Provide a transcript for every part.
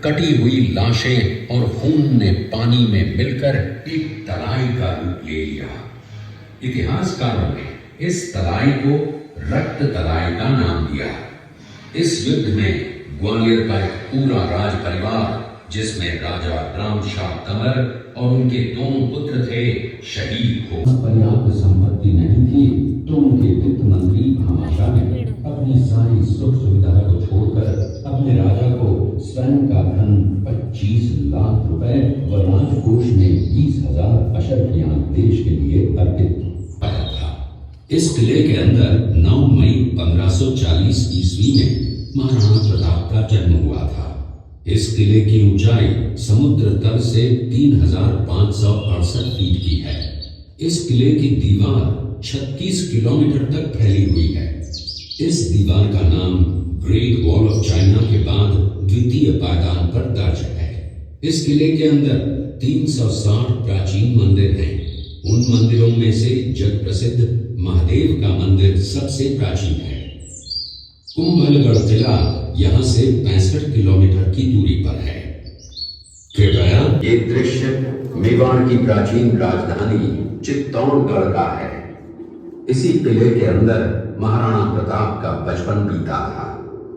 कटी हुई लाशें और खून ने पानी में मिलकर एक तराई का रूप ले लिया। इतिहासकारों ने इस तराई को रक्त तराई का नाम दिया। इस युद्ध में ग्वालियर का एक पूरा राज परिवार, जिसमें राजा राम शाह कमर और उनके दोनों पुत्र थे, शहीद हो। पर्याप्त संपत्ति नहीं थी तो उनके वित्त मंत्री भामाशाह ने अपनी सारी सुख सुविधा को छोड़कर अपने राजा को स्वयं का धन 25 लाख रुपए व राजकोष में 20,000 अशर्फियां देश के लिए अर्पित पाया था। इस किले के अंदर 9 मई 1540 ईस्वी में महाराणा प्रताप का जन्म हुआ था। इस किले की ऊंचाई समुद्र तल से 3,568 फीट की है। इस किले की दीवार 36 किलोमीटर तक फैली हुई है। इस दीवार का नाम ग्रेट वॉल ऑफ चाइना के बाद द्वितीय पायदान पर दर्ज है। इस किले के अंदर 360 प्राचीन मंदिर हैं। उन मंदिरों में से जग प्रसिद्ध महादेव का मंदिर सबसे प्राचीन है। कुंभलगढ़ किला यहाँ से 65 किलोमीटर की दूरी पर है। कृपया, ये दृश्य मेवाड़ की प्राचीन राजधानी चित्तौड़गढ़ का है। इसी किले के अंदर महाराणा प्रताप का बचपन बीता था।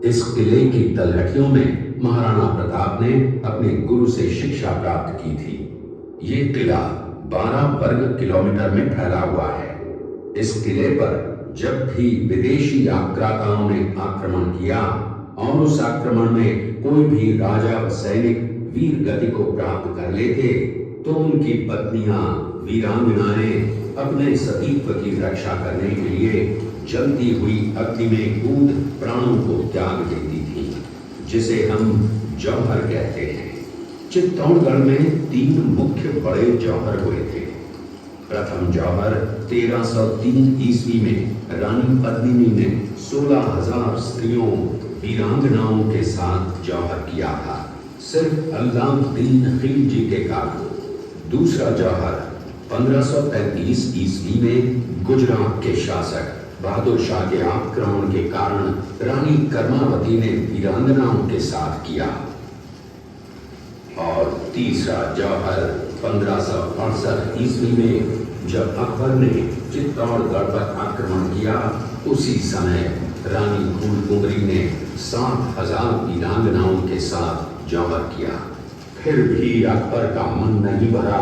इस किले की तलहटियों में महाराणा प्रताप ने अपने गुरु से शिक्षा प्राप्त की थी। ये किला 12 वर्ग किलोमीटर में फैला हुआ है। इस किले पर जब भी विदेशी आक्रांताओं ने आक्रमण किया और उस आक्रमण में कोई भी राजा व सैनिक वीर गति को प्राप्त कर लेते, तो उनकी पत्नियां वीरांगनाएं अपने सतीत्व की रक्षा करने के लिए जलती हुई अग्नि में कूद प्राणों को त्याग देती थी, जिसे हम जौहर कहते हैं। चित्तौड़गढ़ में 3 मुख्य बड़े जौहर हुए थे। प्रथम जौहर 1303 ईस्वी में रानी पद्मिनी ने 16,000 स्त्रियों वीरांगनाओं के साथ जौहर किया था, सिर्फ अल्लाउद्दीन खिलजी के कारण। दूसरा जौहर 1533 ईस्वी में गुजरात के शासक बहादुर शाह के आक्रमण के कारण रानी कर्मावती ने वीरांगनाओं के साथ किया। और तीसरा जौहर 1568 ईस्वी में जब अकबर ने चित्तौड़गढ़ पर आक्रमण किया, उसी समय रानी फूलकुंवरी ने 7,000 वीरांगनाओं के साथ जौहर किया। फिर भी अकबर का मन नहीं भरा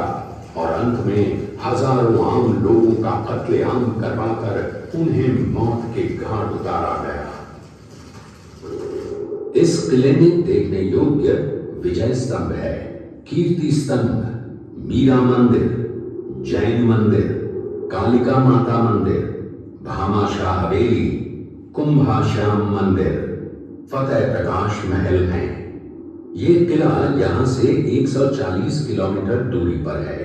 और अंत में हजारों आम लोगों का कत्लेआम करवाकर उन्हें मौत के घाट उतारा गया। इस किले में देखने योग्य विजय स्तंभ है, कीर्ति स्तंभ, मीरा मंदिर, जैन मंदिर, कालिका माता मंदिर, भामाशाह हवेली, कुंभाश्याम मंदिर, फतेह प्रकाश महल हैं। ये किला यहां से 140 किलोमीटर दूरी पर है।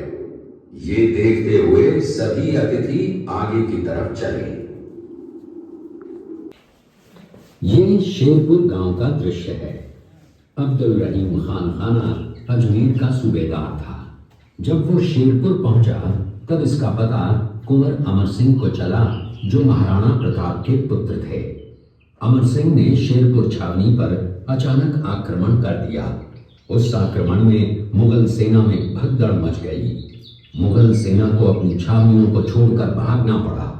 ये देखते हुए सभी अतिथि आगे की तरफ चले। ये शेरपुर गांव का दृश्य है। अब्दुल रहीम खान खाना अजमेर का सूबेदार था। जब वो शेरपुर पहुंचा तब इसका पता कुंवर अमर सिंह को चला, जो महाराणा प्रताप के पुत्र थे। अमर सिंह ने शेरपुर छावनी पर अचानक आक्रमण कर दिया। उस आक्रमण में मुगल सेना में भगदड़ मच गई। मुगल सेना को अपनी छावनियों को छोड़कर भागना पड़ा।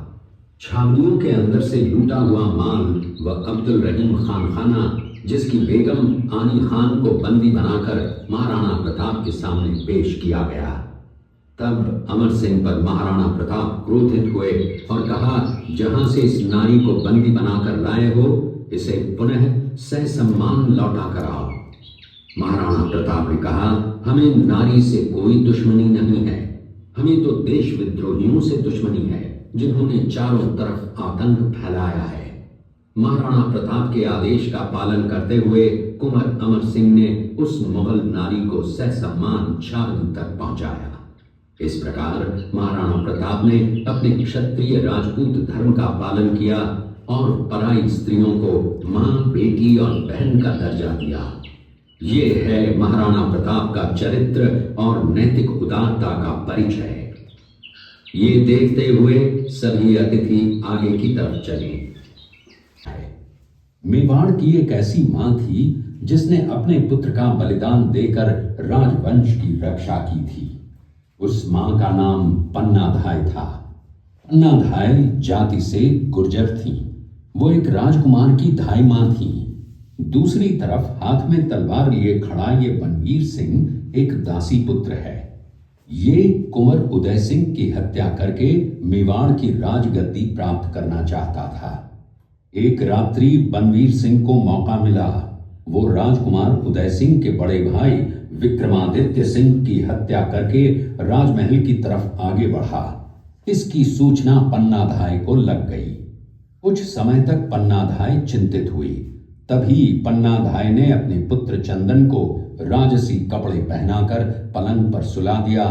छावनियों के अंदर से लूटा हुआ माल व अब्दुल रहीम खान खाना, जिसकी बेगम आनी खान को बंदी बनाकर महाराणा प्रताप के सामने पेश किया गया। तब अमर सिंह पर महाराणा प्रताप क्रोधित हुए और कहा, जहां से इस नारी को बंदी बनाकर लाए हो, इसे पुनः ससम्मान लौटा कर आओ। महाराणा प्रताप ने कहा, हमें नारी से कोई दुश्मनी नहीं है, हमें तो देश विद्रोहियों से दुश्मनी है, जिन्होंने चारों तरफ आतंक फैलाया है। महाराणा प्रताप के आदेश का पालन करते हुए कुंवर अमर सिंह ने उस मुगल नारी को ससम्मान छावनी तक पहुंचाया। इस प्रकार महाराणा प्रताप ने अपने क्षत्रिय राजपूत धर्म का पालन किया और पराई स्त्रियों को मां, बेटी और बहन का दर्जा दिया। ये है महाराणा प्रताप का चरित्र और नैतिक उदारता का परिचय। ये देखते हुए सभी अतिथि आगे की तरफ चले। मेवाड़ की एक ऐसी मां थी जिसने अपने पुत्र का बलिदान देकर राजवंश की रक्षा की थी। उस मां का नाम पन्नाधाय था। पन्नाधाय जाति से गुर्जर थी। वो एक राजकुमार की धाई मां थी। दूसरी तरफ हाथ में तलवार लिए खड़ा ये बनवीर सिंह एक दासी पुत्र है। ये कुंवर उदय सिंह की हत्या करके मेवाड़ की राजगद्दी प्राप्त करना चाहता था। एक रात्रि बनवीर सिंह को मौका मिला। वो राजकुमार उदय सिंह के बड़े भाई विक्रमादित्य सिंह की हत्या करके राजमहल की तरफ आगे बढ़ा। इसकी सूचना पन्नाधाय को लग गई। कुछ समय तक पन्नाधाय चिंतित हुई। तभी पन्नाधाय ने अपने पुत्र चंदन को राजसी कपड़े पहनाकर पलंग पर सुला दिया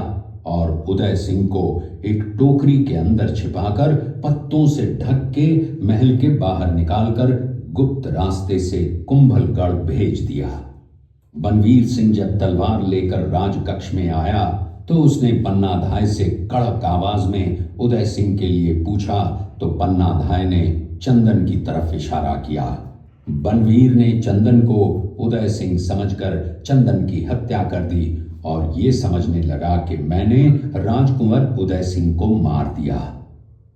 और उदय सिंह को एक टोकरी के अंदर छिपाकर पत्तों से ढक के महल के बाहर निकालकर गुप्त रास्ते से कुंभलगढ़ भेज दिया। बनवीर सिंह जब तलवार लेकर राजकक्ष में आया तो उसने पन्नाधाय से कड़क आवाज में उदय सिंह के लिए पूछा तो पन्नाधाय ने चंदन की तरफ इशारा किया। बनवीर ने चंदन को उदय सिंह समझकर चंदन की हत्या कर दी और ये समझने लगा कि मैंने राजकुंवर उदय सिंह को मार दिया।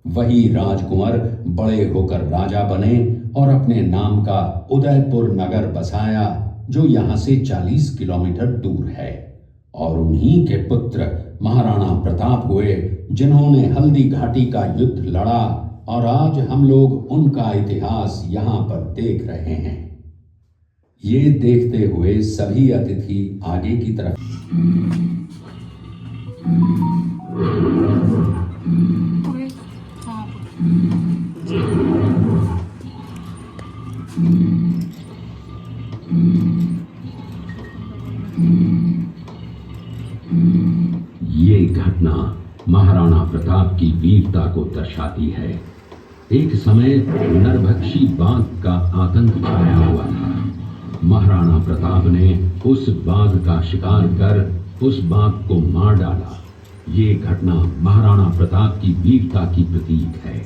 वही राजकुंवर बड़े होकर राजा बने और अपने नाम का उदयपुर नगर बसाया जो यहां से 40 किलोमीटर दूर है। और उन्हीं के पुत्र महाराणा प्रताप हुए जिन्होंने हल्दी घाटी का युद्ध लड़ा और आज हम लोग उनका इतिहास यहां पर देख रहे हैं। ये देखते हुए सभी अतिथि आगे की तरफ ये घटना महाराणा प्रताप की वीरता को दर्शाती है। एक समय नरभक्षी बाघ का आतंक छाया हुआ था। महाराणा प्रताप ने उस बाघ का शिकार कर उस बाघ को मार डाला। ये घटना महाराणा प्रताप की वीरता की प्रतीक है।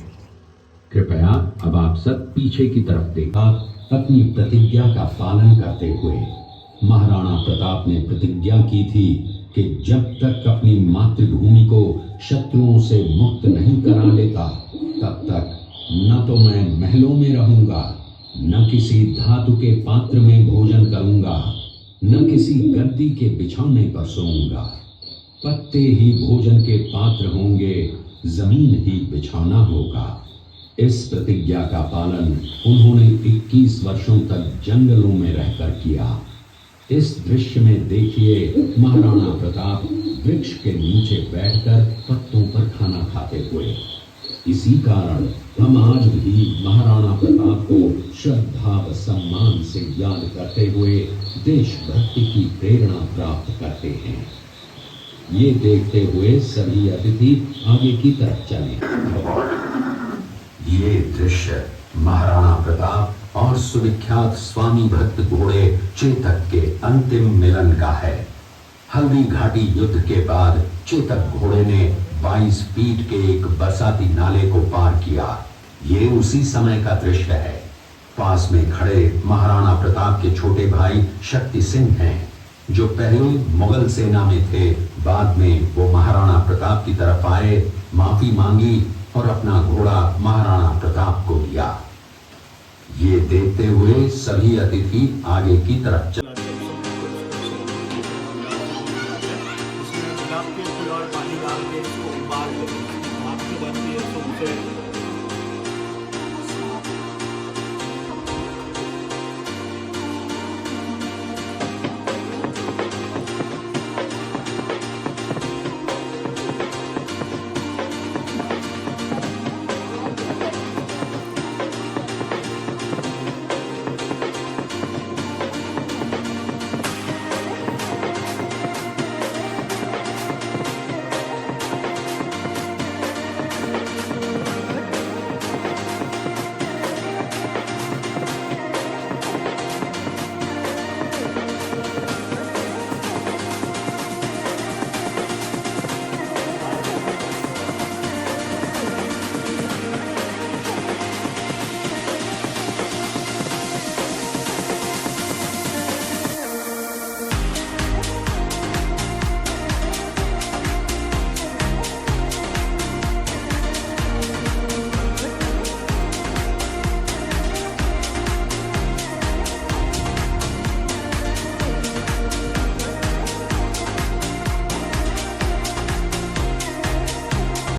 कृपया अब आप सब पीछे की तरफ देखा। अपनी प्रतिज्ञा का पालन करते हुए महाराणा प्रताप ने प्रतिज्ञा की थी कि जब तक अपनी मातृभूमि को शत्रुओं से मुक्त नहीं करा लेता तब तक न तो मैं महलों में रहूंगा, न किसी धातु के पात्र में भोजन करूंगा, न किसी गद्दी के बिछौने पर सोऊंगा। पत्ते ही भोजन के पात्र होंगे, जमीन ही बिछौना होगा। इस प्रतिज्ञा का पालन उन्होंने 21 वर्षों तक जंगलों में रहकर किया। इस दृश्य में देखिए महाराणा प्रताप वृक्ष के नीचे बैठकर पत्तों पर खाना खाते हुए। इसी कारण हम आज भी महाराणा प्रताप को श्रद्धा व सम्मान से याद करते हुए देशभक्ति की प्रेरणा प्राप्त करते हैं। ये देखते हुए सभी अतिथि आगे की तरफ चले। ये दृश्य महाराणा प्रताप और सुविख्यात स्वामी भक्त घोड़े चेतक के अंतिम मिलन का है। हल्दी घाटी युद्ध के बाद चेतक घोड़े ने 22 फीट के एक बरसाती नाले को पार किया। ये उसी समय का दृश्य है। पास में खड़े महाराणा प्रताप के छोटे भाई शक्ति सिंह हैं, जो पहले मुगल सेना में थे। बाद में वो महाराणा प्रताप की तरफ आए, माफी मांगी और अपना घोड़ा महाराणा प्रताप को दिया। ये देखते हुए सभी अतिथि आगे की तरफ चले। पानी डाल के इसको उबाल के बनती है तो उसे